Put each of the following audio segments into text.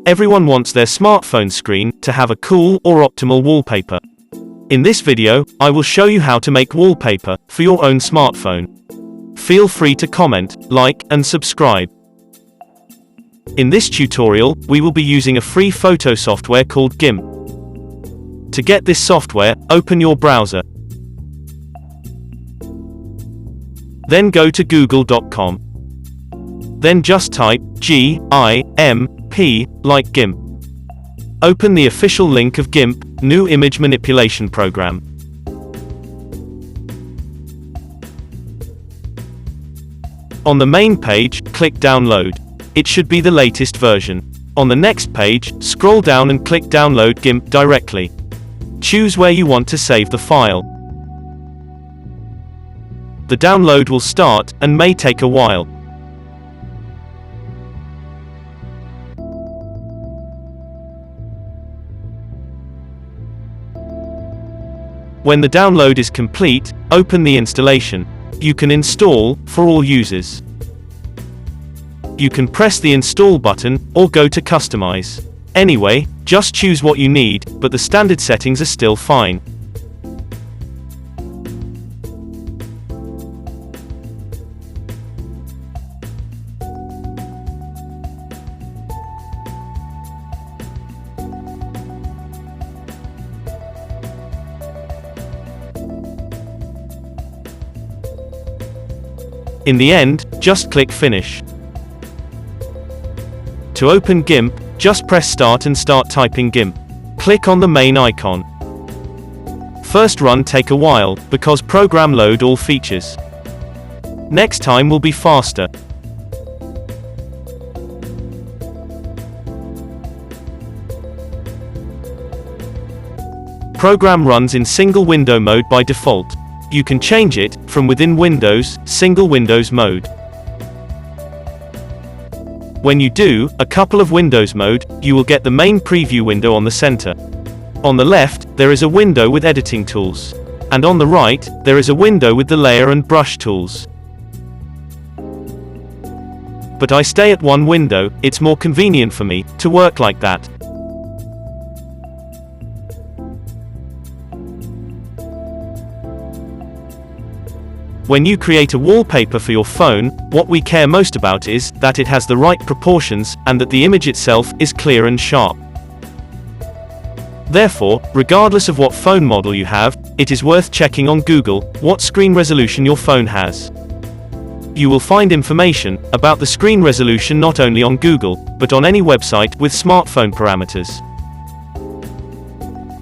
Everyone wants their smartphone screen to have a cool or optimal wallpaper. In this video, I will show you how to make wallpaper for your own smartphone. Feel free to comment, like, and subscribe. In this tutorial, we will be using a free photo software called GIMP. To get this software, open your browser. Then go to google.com. Then just type GIMP, like GIMP. Open the official link of GIMP, New Image Manipulation Program. On the main page, click Download. It should be the latest version. On the next page, scroll down and click Download GIMP directly. Choose where you want to save the file. The download will start, and may take a while. When the download is complete, open the installation. You can install, for all users. You can press the install button, or go to customize. Anyway, just choose what you need, but the standard settings are still fine. In the end, just click Finish. To open GIMP, just press Start and start typing GIMP. Click on the main icon. First run take a while, because program load all features. Next time will be faster. Program runs in single window mode by default. You can change it, from within Windows, single Windows mode. When you do, a couple of Windows mode, you will get the main preview window on the center. On the left, there is a window with editing tools. And on the right, there is a window with the layer and brush tools. But I stay at one window, it's more convenient for me, to work like that. When you create a wallpaper for your phone, what we care most about is that it has the right proportions, and that the image itself is clear and sharp. Therefore, regardless of what phone model you have, it is worth checking on Google what screen resolution your phone has. You will find information about the screen resolution not only on Google, but on any website with smartphone parameters.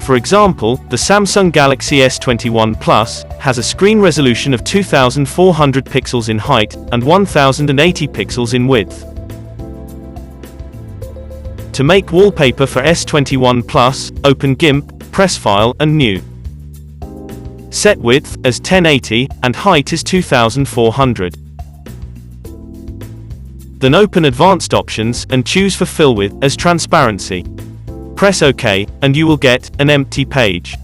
For example, the Samsung Galaxy S21 Plus has a screen resolution of 2400 pixels in height and 1080 pixels in width. To make wallpaper for S21 Plus, open GIMP, press File and New. Set width as 1080 and height is 2400. Then open Advanced Options and choose for Fill With as Transparency. Press OK, and you will get an empty page.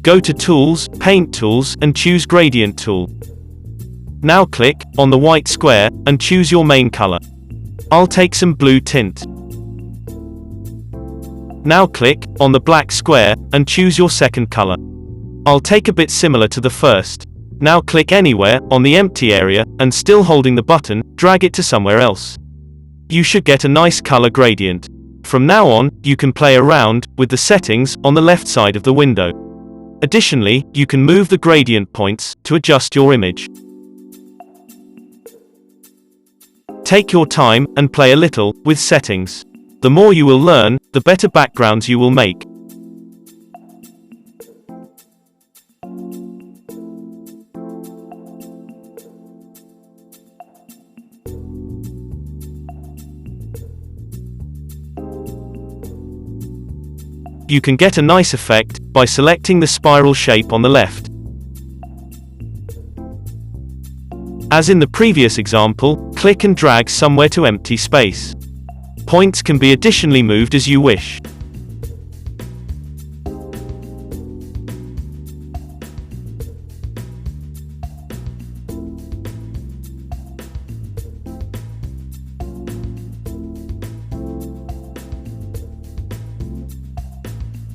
Go to Tools, Paint Tools, and choose Gradient Tool. Now click on the white square, and choose your main color. I'll take some blue tint. Now click on the black square, and choose your second color. I'll take a bit similar to the first. Now click anywhere on the empty area, and still holding the button, drag it to somewhere else. You should get a nice color gradient. From now on, you can play around with the settings on the left side of the window. Additionally, you can move the gradient points to adjust your image. Take your time and play a little with settings. The more you will learn, the better backgrounds you will make. You can get a nice effect by selecting the spiral shape on the left. As in the previous example, click and drag somewhere to empty space. Points can be additionally moved as you wish.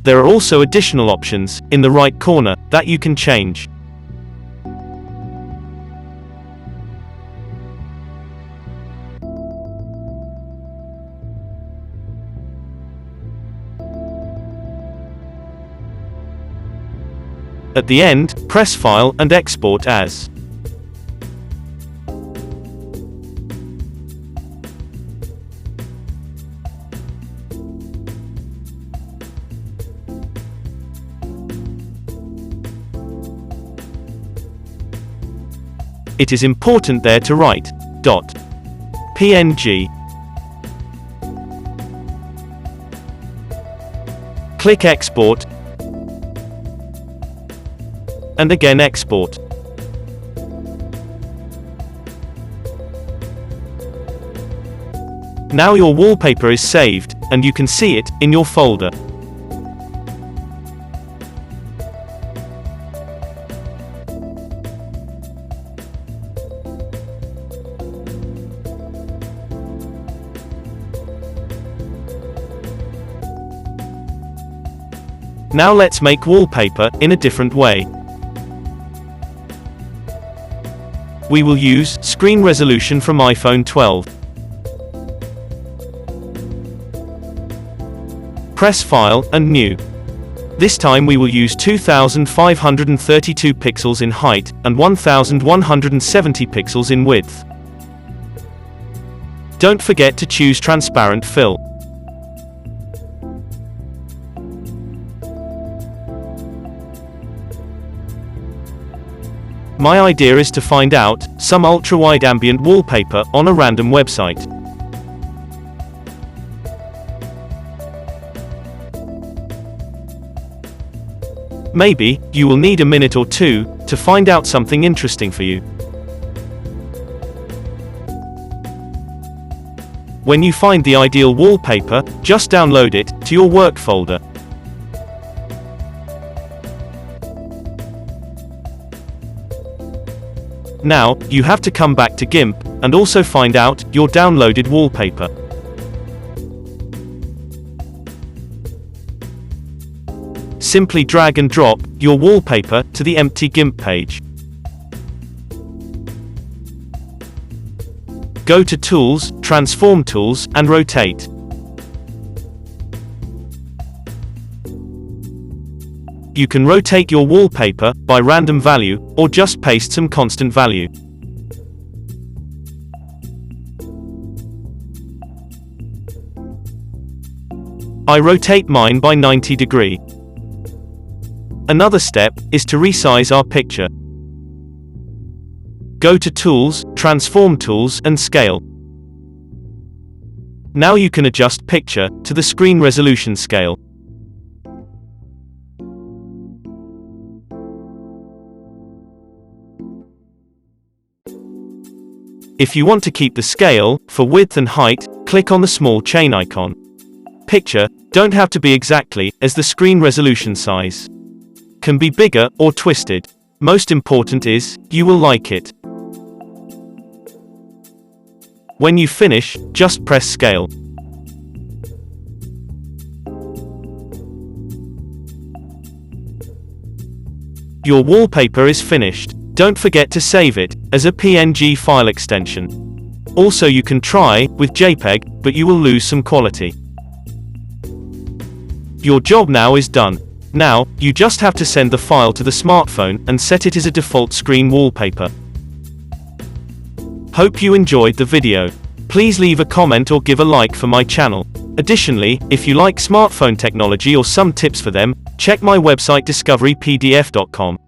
There are also additional options, in the right corner, that you can change. At the end, press File and Export as. It is important there to write .png. Click Export, and again Export. Now your wallpaper is saved, and you can see it in your folder. Now let's make wallpaper in a different way. We will use screen resolution from iPhone 12. Press File and New. This time we will use 2532 pixels in height and 1170 pixels in width. Don't forget to choose transparent fill. My idea is to find out some ultra-wide ambient wallpaper on a random website. Maybe you will need a minute or two to find out something interesting for you. When you find the ideal wallpaper, just download it to your work folder. Now, you have to come back to GIMP, and also find out your downloaded wallpaper. Simply drag and drop your wallpaper to the empty GIMP page. Go to Tools, Transform Tools, and Rotate. You can rotate your wallpaper by random value, or just paste some constant value. I rotate mine by 90 degrees. Another step is to resize our picture. Go to Tools, Transform Tools, and Scale. Now you can adjust picture to the screen resolution scale. If you want to keep the scale for width and height, click on the small chain icon. Picture don't have to be exactly as the screen resolution size. Can be bigger or twisted. Most important is, you will like it. When you finish, just press Scale. Your wallpaper is finished. Don't forget to save it as a PNG file extension. Also, you can try with JPEG, but you will lose some quality. Your job now is done. Now, you just have to send the file to the smartphone and set it as a default screen wallpaper. Hope you enjoyed the video. Please leave a comment or give a like for my channel. Additionally, if you like smartphone technology or some tips for them, check my website discoverypdf.com.